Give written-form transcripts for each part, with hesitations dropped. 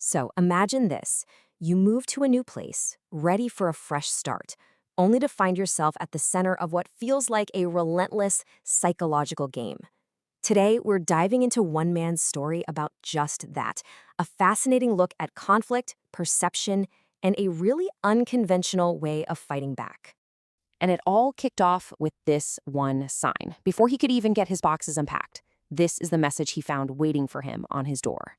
So imagine this. You move to a new place, ready for a fresh start, only to find yourself at the center of what feels like a relentless psychological game. Today, we're diving into one man's story about just that, a fascinating look at conflict, perception, and a really unconventional way of fighting back. And it all kicked off with this one sign. Before he could even get his boxes unpacked, this is the message he found waiting for him on his door.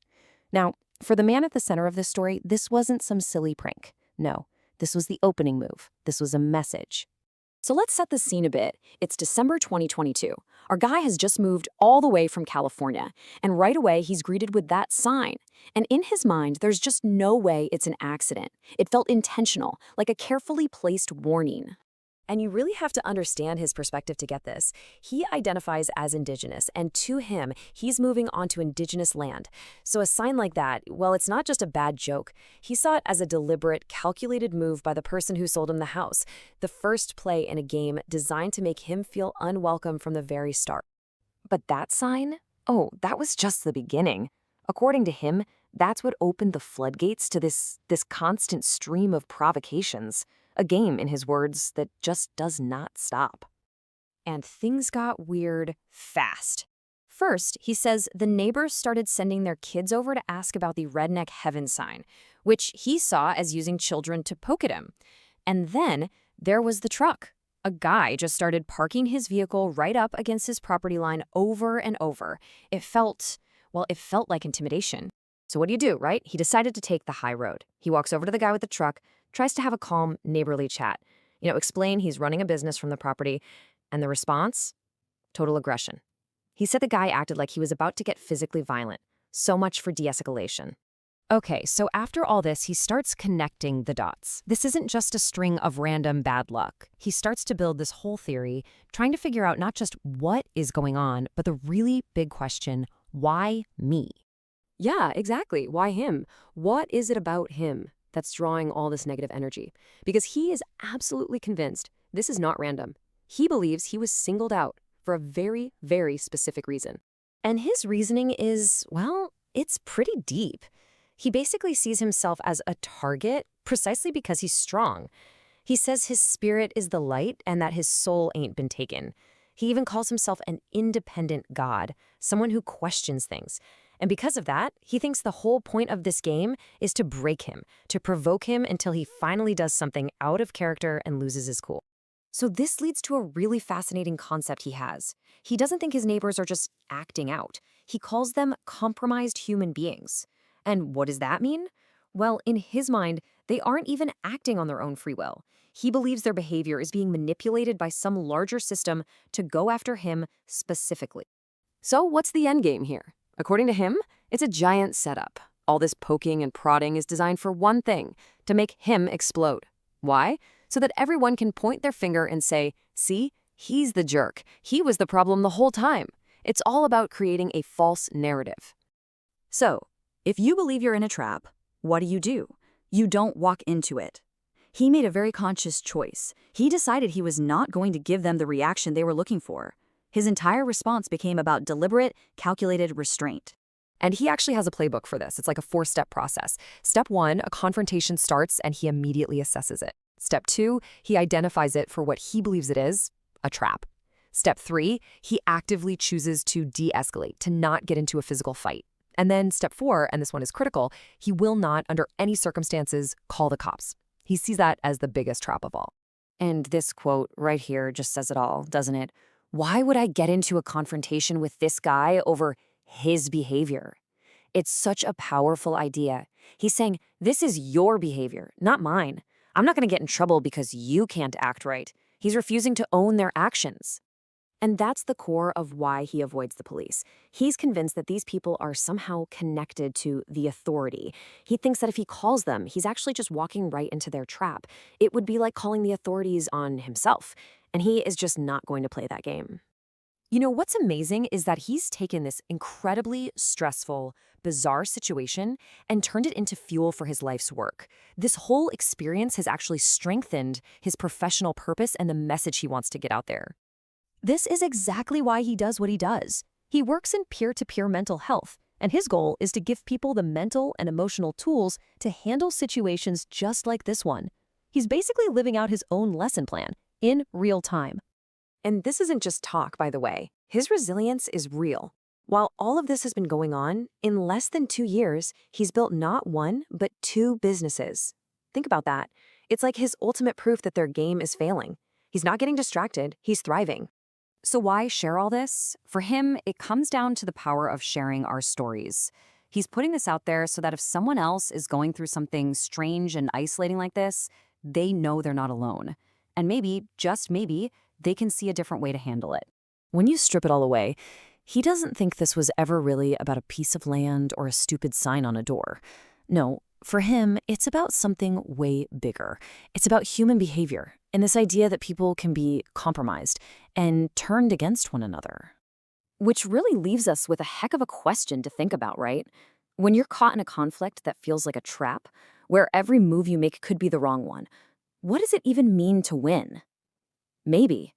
Now, for the man at the center of this story, this wasn't some silly prank. No, this was the opening move. This was a message. So let's set the scene a bit. It's December 2022. Our guy has just moved all the way from California, and right away he's greeted with that sign. And in his mind, there's just no way it's an accident. It felt intentional, like a carefully placed warning. And you really have to understand his perspective to get this. He identifies as indigenous, and to him, he's moving onto indigenous land. So a sign like that, well, it's not just a bad joke. He saw it as a deliberate, calculated move by the person who sold him the house, the first play in a game designed to make him feel unwelcome from the very start. But that sign? Oh, that was just the beginning. According to him, that's what opened the floodgates to this constant stream of provocations. A game, in his words, that just does not stop. And things got weird fast. First, he says the neighbors started sending their kids over to ask about the redneck heaven sign, which he saw as using children to poke at him. And then there was the truck. A guy just started parking his vehicle right up against his property line over and over. It felt like intimidation. So what do, right? He decided to take the high road. He walks over to the guy with the truck, tries to have a calm, neighborly chat. Explain he's running a business from the property. And the response? Total aggression. He said the guy acted like he was about to get physically violent. So much for de-escalation. Okay, so after all this, he starts connecting the dots. This isn't just a string of random bad luck. He starts to build this whole theory, trying to figure out not just what is going on, but the really big question, why me? Yeah, exactly. Why him? What is it about him that's drawing all this negative energy? Because he is absolutely convinced this is not random. He believes he was singled out for a very, very specific reason. And his reasoning is, well, it's pretty deep. He basically sees himself as a target precisely because he's strong. He says his spirit is the light and that his soul ain't been taken. He even calls himself an independent god, someone who questions things. And because of that, he thinks the whole point of this game is to break him, to provoke him until he finally does something out of character and loses his cool. So this leads to a really fascinating concept he has. He doesn't think his neighbors are just acting out. He calls them compromised human beings. And what does that mean? Well, in his mind, they aren't even acting on their own free will. He believes their behavior is being manipulated by some larger system to go after him specifically. So what's the end game here? According to him, it's a giant setup. All this poking and prodding is designed for one thing, to make him explode. Why? So that everyone can point their finger and say, see, he's the jerk. He was the problem the whole time. It's all about creating a false narrative. So, if you believe you're in a trap, what do? You don't walk into it. He made a very conscious choice. He decided he was not going to give them the reaction they were looking for. His entire response became about deliberate, calculated restraint. And he actually has a playbook for this. It's like a 4-step process. Step 1, a confrontation starts and he immediately assesses it. Step 2, he identifies it for what he believes it is, a trap. Step 3, he actively chooses to de-escalate, to not get into a physical fight. And then step 4, and this one is critical, he will not, under any circumstances, call the cops. He sees that as the biggest trap of all. And this quote right here just says it all, doesn't it? Why would I get into a confrontation with this guy over his behavior? It's such a powerful idea. He's saying, this is your behavior, not mine. I'm not going to get in trouble because you can't act right. He's refusing to own their actions. And that's the core of why he avoids the police. He's convinced that these people are somehow connected to the authority. He thinks that if he calls them, he's actually just walking right into their trap. It would be like calling the authorities on himself. And he is just not going to play that game. What's amazing is that he's taken this incredibly stressful, bizarre situation and turned it into fuel for his life's work. This whole experience has actually strengthened his professional purpose and the message he wants to get out there. This is exactly why he does what he does. He works in peer-to-peer mental health, And his goal is to give people the mental and emotional tools to handle situations just like this one. He's basically living out his own lesson plan in real time. And this isn't just talk, by the way. His resilience is real. While all of this has been going on, in less than 2 years, he's built not one, but two businesses. Think about that. It's like his ultimate proof that their game is failing. He's not getting distracted, he's thriving. So why share all this? For him, it comes down to the power of sharing our stories. He's putting this out there so that if someone else is going through something strange and isolating like this, they know they're not alone. And maybe, just maybe, they can see a different way to handle it. When you strip it all away, he doesn't think this was ever really about a piece of land or a stupid sign on a door. No, for him, it's about something way bigger. It's about human behavior and this idea that people can be compromised and turned against one another. Which really leaves us with a heck of a question to think about, right? When you're caught in a conflict that feels like a trap, where every move you make could be the wrong one, what does it even mean to win? Maybe,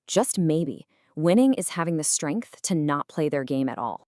just maybe, winning is having the strength to not play their game at all.